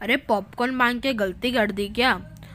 अरे पॉपकॉर्न मांग के गलती कर दी क्या?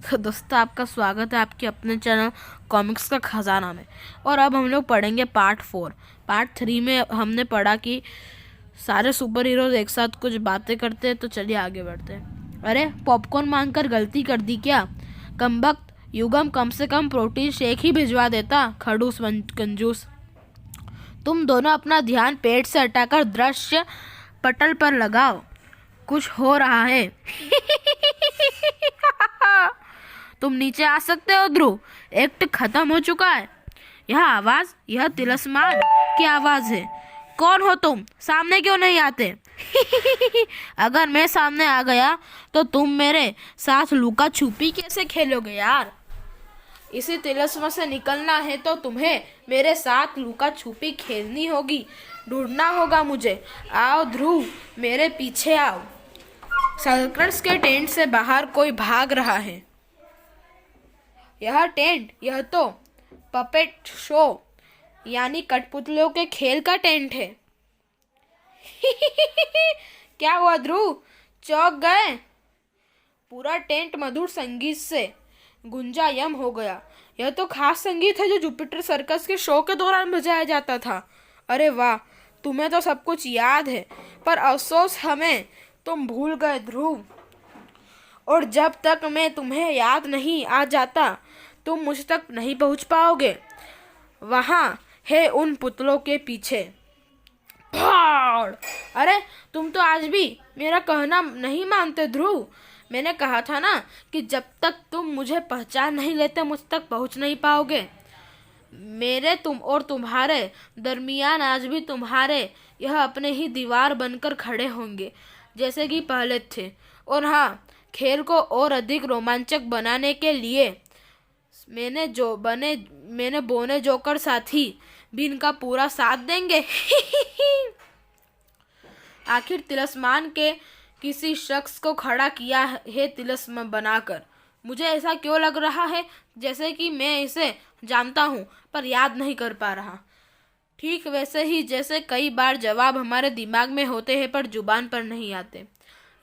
तो दोस्तों, आपका स्वागत है आपके अपने चैनल कॉमिक्स का खजाना में। और अब हम लोग पढ़ेंगे पार्ट 4। पार्ट 3 में हमने पढ़ा कि सारे सुपर हीरोज एक साथ कुछ बातें करते हैं। तो चलिए आगे बढ़ते हैं। अरे पॉपकॉर्न मांग कर गलती कर दी क्या? कमबख्त युगम, कम से कम प्रोटीन शेक ही भिजवा देता, खड़ूस कंजूस। तुम दोनों अपना ध्यान पेट से हटाकर दृश्य पटल पर लगाओ, कुछ हो रहा है। तुम नीचे आ सकते हो ध्रुव, एक्ट खत्म हो चुका है। यह तिलस्मान की आवाज है। कौन हो तुम? सामने क्यों नहीं आते? अगर मैं सामने आ गया तो तुम मेरे साथ लुका छुपी कैसे खेलोगे यार? इसी तिलस्म से निकलना है तो तुम्हें मेरे साथ लुका छुपी खेलनी होगी, ढूंढना होगा मुझे। आओ ध्रुव, मेरे पीछे आओ। सर्कस के टेंट से बाहर कोई भाग रहा है। यह तो पपेट शो यानी कठपुतलियों के खेल का टेंट है। क्या हुआ ध्रुव, चौंक गए? पूरा टेंट मधुर संगीत से गुंजायम हो गया। यह तो खास संगीत है जो जुपिटर सर्कस के शो के दौरान बजाया जाता था। अरे वाह, तुम्हें तो सब कुछ याद है, पर अफसोस हमें तुम भूल गए ध्रुव। और जब तक मैं तुम्हें याद नहीं आ जाता तुम मुझ तक नहीं पहुंच पाओगे। वहां है उन पुतलों के पीछे। फाड़! अरे तुम तो आज भी मेरा कहना नहीं मानते ध्रुव। मैंने कहा था ना कि जब तक तुम मुझे पहचान नहीं लेते मुझ तक पहुंच नहीं पाओगे। मेरे तुम और तुम्हारे दरमियान आज भी तुम्हारे यह अपने ही दीवार बनकर खड़े होंगे जैसे कि पहले थे। और हाँ, खेल को और अधिक रोमांचक बनाने के लिए मैंने बोने जोकर साथी भी इनका पूरा साथ देंगे। आखिर तिलस्मान के किसी शख्स को खड़ा किया है तिलस्म बनाकर। मुझे ऐसा क्यों लग रहा है जैसे कि मैं इसे जानता हूँ पर याद नहीं कर पा रहा। ठीक वैसे ही जैसे कई बार जवाब हमारे दिमाग में होते हैं पर जुबान पर नहीं आते।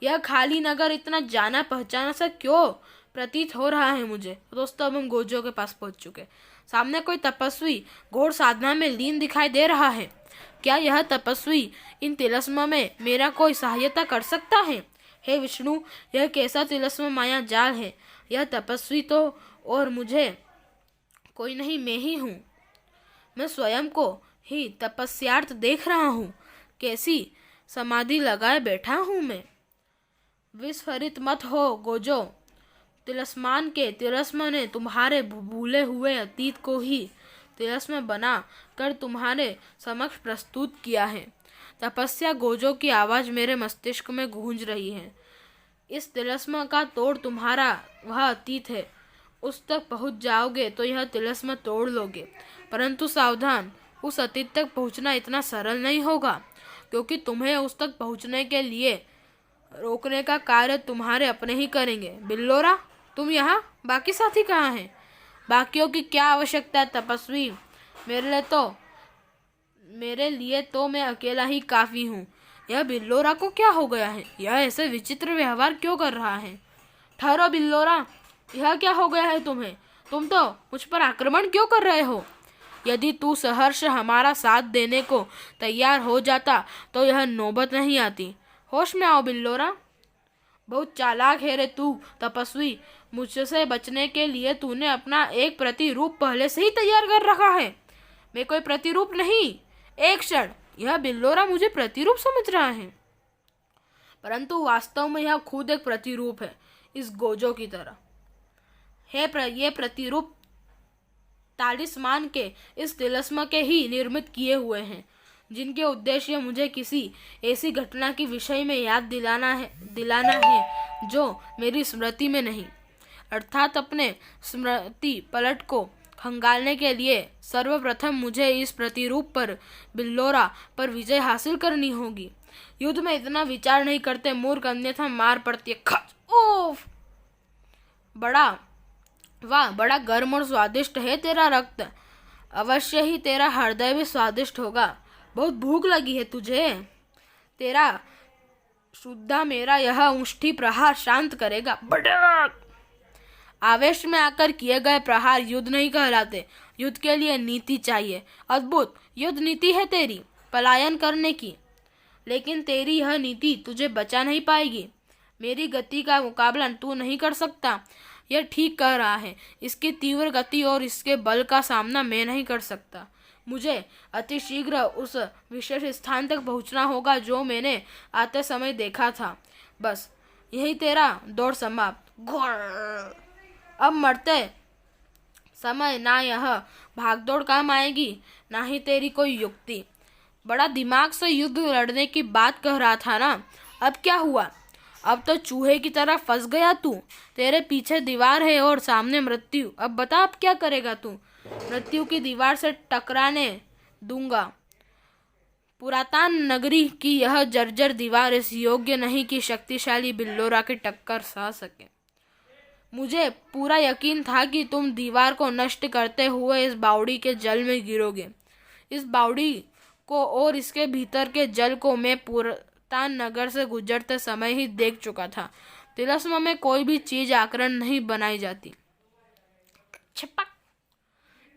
यह खाली नगर इतना जाना पहचाना सा क्यों प्रतीत हो रहा है मुझे। दोस्तों, अब हम गोजो के पास पहुंच चुके। सामने कोई तपस्वी घोर साधना में लीन दिखाई दे रहा है। क्या यह तपस्वी इन तिलस्म में मेरा कोई सहायता कर सकता है? हे विष्णु, यह कैसा तिलस्म माया जाल है? यह तपस्वी तो और मुझे कोई नहीं, मैं ही हूँ। मैं स्वयं को ही तपस्यार्थ देख रहा हूँ। कैसी समाधि लगाए बैठा हूँ मैं। विस्फरित मत हो गोजो। तिलस्मान के तिलस्म ने तुम्हारे भूले हुए अतीत को ही तिलस्म बना कर तुम्हारे समक्ष प्रस्तुत किया है। तपस्या गोजो की आवाज मेरे मस्तिष्क में गूंज रही है। इस तिलस्म का तोड़ तुम्हारा वह अतीत है। उस तक पहुंच जाओगे तो यह तिलस्म तोड़ लोगे, परंतु सावधान, उस अतीत तक पहुंचना इतना सरल नहीं होगा, क्योंकि तुम्हें उस तक पहुंचने के लिए रोकने का कार्य तुम्हारे अपने ही करेंगे। बिल्लोरा, तुम यहाँ, बाकी साथी कहाँ हैं? बाकियों की क्या आवश्यकता है तपस्वी? मेरे लिए तो मैं अकेला ही काफी हूँ। यह बिल्लोरा को क्या हो गया है? यह ऐसे विचित्र व्यवहार क्यों कर रहा है? ठहरो बिल्लोरा, यह क्या हो गया है तुम्हें? तुम तो मुझ पर आक्रमण क्यों कर रहे हो? यदि तू सहर्ष हमारा साथ देने को तैयार हो जाता तो यह नौबत नहीं आती। होश में आओ बिल्लोरा। बहुत चालाक है रे तू तपस्वी। मुझसे बचने के लिए तूने अपना एक प्रतिरूप पहले से ही तैयार कर रखा है। मैं कोई प्रतिरूप नहीं। एक क्षण, यह बिल्लोरा मुझे प्रतिरूप समझ रहा है, परंतु वास्तव में यह खुद एक प्रतिरूप है, इस गोजो की तरह है। ये प्रतिरूप तालिस्मान के इस तिलस्म के ही निर्मित किए हुए हैं, जिनके उद्देश्य मुझे किसी ऐसी घटना के विषय में याद दिलाना है जो मेरी स्मृति में नहीं, अर्थात अपने स्मृति पलट को खंगालने के लिए सर्वप्रथम मुझे इस प्रतिरूप पर, बिल्लोरा पर विजय हासिल करनी होगी। युद्ध में इतना विचार नहीं करते मूर्ख, अन्यथा मार पड़ती है। खच! ओफ! बड़ा गर्म और स्वादिष्ट है तेरा रक्त। अवश्य ही तेरा हृदय भी स्वादिष्ट होगा। बहुत भूख लगी है तुझे। तेरा शुद्धा मेरा यह मुष्टि प्रहार शांत करेगा। बड़क! आवेश में आकर किए गए प्रहार युद्ध नहीं कहलाते। युद्ध के लिए नीति चाहिए। अद्भुत युद्ध नीति है तेरी, पलायन करने की। लेकिन तेरी यह नीति तुझे बचा नहीं पाएगी। मेरी गति का मुकाबला तू नहीं कर सकता। यह ठीक कह रहा है। इसकी तीव्र गति और इसके बल का सामना मैं नहीं कर सकता। मुझे अति शीघ्र उस विशेष स्थान तक पहुंचना होगा जो मैंने आते समय देखा था। बस यही तेरा दौड़ समाप्त। घोर! अब मरते समय ना यह भागदौड़ काम आएगी, ना ही तेरी कोई युक्ति। बड़ा दिमाग से युद्ध लड़ने की बात कह रहा था ना, अब क्या हुआ? अब तो चूहे की तरह फंस गया तू। तेरे पीछे दीवार है और सामने मृत्यु। अब बता, अब क्या करेगा तू? मृत्यु की दीवार से टकराने दूंगा। पुरातन नगरी की यह जर्जर दीवार इस योग्य नहीं कि शक्तिशाली बिल्लोरा की टक्कर सह सके। मुझे पूरा यकीन था कि तुम दीवार को नष्ट करते हुए इस बावड़ी के जल में गिरोगे। इस बावड़ी को और इसके भीतर के जल को मैं पुरातन नगर से गुजरते समय ही देख चुका था। तिलस्म में कोई भी चीज आकरण नहीं बनाई जाती। छपक!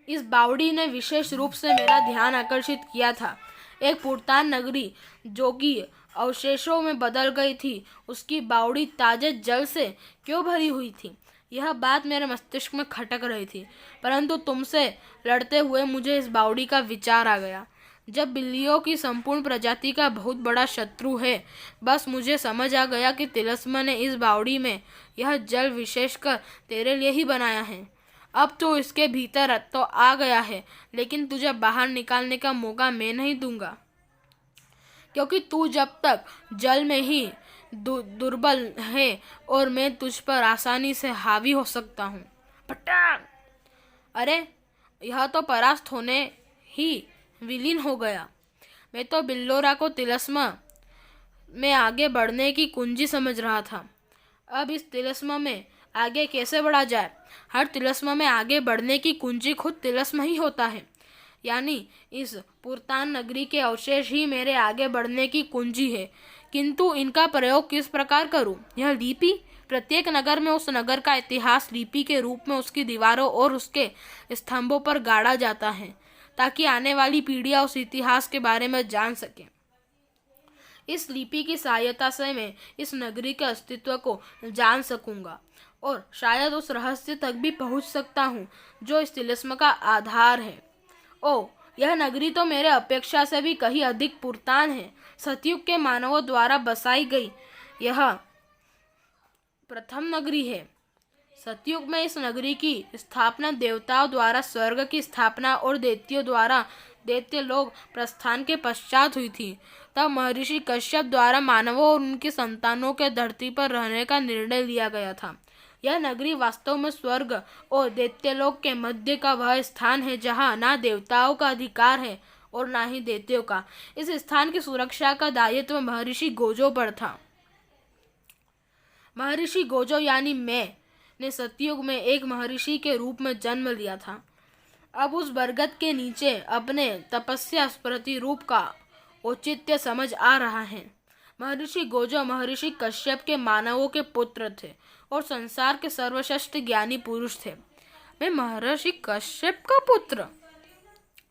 इस बावड़ी ने विशेष रूप से मेरा ध्यान आकर्षित किया था। एक पुरातन नगरी जो कि अवशेषों में बदल गई थी, उसकी बावड़ी ताजे जल से क्यों भरी हुई थी? यह बात मेरे मस्तिष्क में खटक रही थी, परंतु तुमसे लड़ते हुए मुझे इस बावड़ी का विचार आ गया। जब बिल्लियों की संपूर्ण प्रजाति का बहुत बड़ा शत्रु है, बस मुझे समझ आ गया कि तिलस्म ने इस बावड़ी में यह जल विशेषकर तेरे लिए ही बनाया है। अब तो इसके भीतर तो आ गया है, लेकिन तुझे बाहर निकालने का मौका मैं नहीं दूंगा, क्योंकि तू जब तक जल में ही दुर्बल है और मैं तुझ पर आसानी से हावी हो सकता हूँ। पटाक! अरे, यह तो परास्त होने ही विलीन हो गया। मैं तो बिल्लोरा को तिलस्म में आगे बढ़ने की कुंजी समझ रहा था। अब इस तिलस्म में आगे कैसे बढ़ा जाए? हर तिलस्म में आगे बढ़ने की कुंजी खुद तिलस्म ही होता है। यानी इस पुरातन नगरी के अवशेष ही मेरे आगे बढ़ने की कुंजी है। किंतु इनका प्रयोग किस प्रकार करूं? यह लिपि, प्रत्येक नगर में उस नगर का इतिहास लिपि के रूप में उसकी दीवारों और उसके स्तंभों पर गाड़ा जाता है, ताकि आने वाली पीढ़ियां उस इतिहास के बारे में जान सकें। इस लिपि की सहायता से मैं इस नगरी के अस्तित्व को जान सकूंगा और शायद उस रहस्य तक भी पहुंच सकता हूं जो इस तिलिस्म का आधार है। ओ, यह नगरी तो मेरे अपेक्षा से भी कहीं अधिक पुरातन है। सतयुग के मानवों द्वारा बसाई गई यह प्रथम नगरी है। सतयुग में इस नगरी की स्थापना देवताओं द्वारा स्वर्ग की स्थापना और दैत्यों द्वारा दैत्य लोग प्रस्थान के पश्चात हुई थी। तब महर्षि कश्यप द्वारा मानवों और उनकी संतानों के धरती पर रहने का निर्णय लिया गया था। यह नगरी वास्तव में स्वर्ग और दैत्यलोक के मध्य का वह स्थान है जहाँ ना देवताओं का अधिकार है और ना ही दैत्यों का। इस स्थान की सुरक्षा का दायित्व महर्षि गोजो पर था। महर्षि गोजो यानी मैं ने सतयुग में एक महर्षि के रूप में जन्म लिया था। अब उस बरगद के नीचे अपने तपस्या प्रतिरूप का औचित्य समझ आ रहा है। महर्षि गोजो महर्षि कश्यप के मानवों के पुत्र थे और संसार के सर्वश्रेष्ठ ज्ञानी पुरुष थे। मैं महर्षि कश्यप का पुत्र?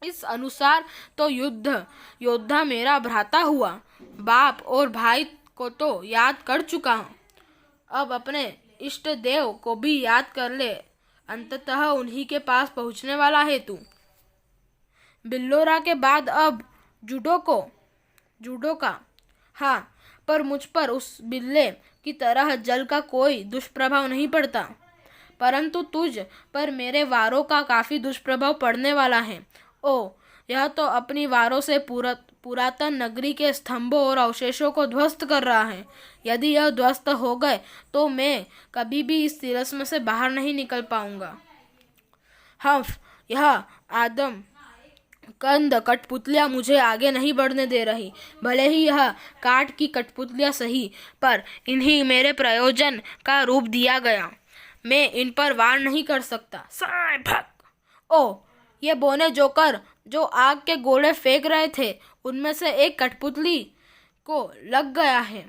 इस अनुसार तो योद्धा मेरा भ्राता हुआ। बाप और भाई को तो याद कर चुका हूँ, अब अपने इष्ट देव को भी याद कर ले। अंततः उन्हीं के पास पहुंचने वाला है तू। बिल्लोरा के बाद अब जूडो का। हाँ, पर मुझ पर उस बिल्ले की तरह जल का कोई दुष्प्रभाव नहीं पड़ता, परंतु तुझ पर मेरे वारों का काफी दुष्प्रभाव पड़ने वाला है। ओ, यह तो अपनी वारों से पुरातन नगरी के स्तंभों और अवशेषों को ध्वस्त कर रहा है। यदि यह ध्वस्त हो गए तो मैं कभी भी इस तिलस्म से बाहर नहीं निकल पाऊंगा। हम्फ, यह आदम कंद कठपुतलियां मुझे आगे नहीं बढ़ने दे रही। भले ही यह काठ की कठपुतलियां सही, पर इन्हीं मेरे प्रयोजन का रूप दिया गया। मैं इन पर वार नहीं कर सकता। ओ, ये बोने जोकर जो आग के गोले फेंक रहे थे, उनमें से एक कठपुतली को लग गया है।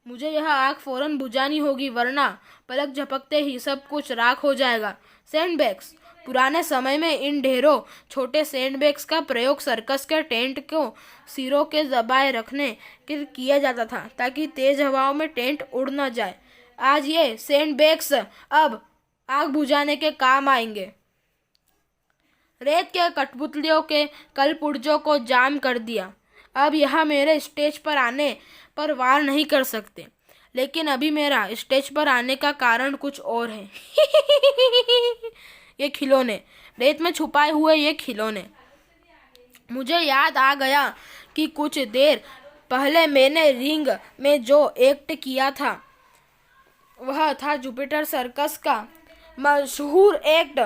मुझे यह आग फौरन बुझानी होगी, वरना पलक झपकते ही सब कुछ राख हो जाएगा। सैंडबैग्स। पुराने समय में इन ढेरों छोटे सैंडबैग्स का प्रयोग सर्कस के टेंट को सिरों के दबाए रखने के लिए किया जाता था, ताकि तेज हवाओं में टेंट उड़ न जाए। आज ये सैंडबैग्स अब आग बुझाने के काम आएंगे। रेत के कठपुतलियों के कलपुर्जों को जाम कर दिया। अब यह मेरे स्टेज पर आने पर वार नहीं कर सकते, लेकिन अभी मेरा स्टेज पर आने का कारण कुछ और है। ये खिलौने, रेत में छुपाए हुए ये खिलौने। मुझे याद आ गया कि कुछ देर पहले मैंने रिंग में जो एक्ट किया था वह था जुपिटर सर्कस का मशहूर एक्ट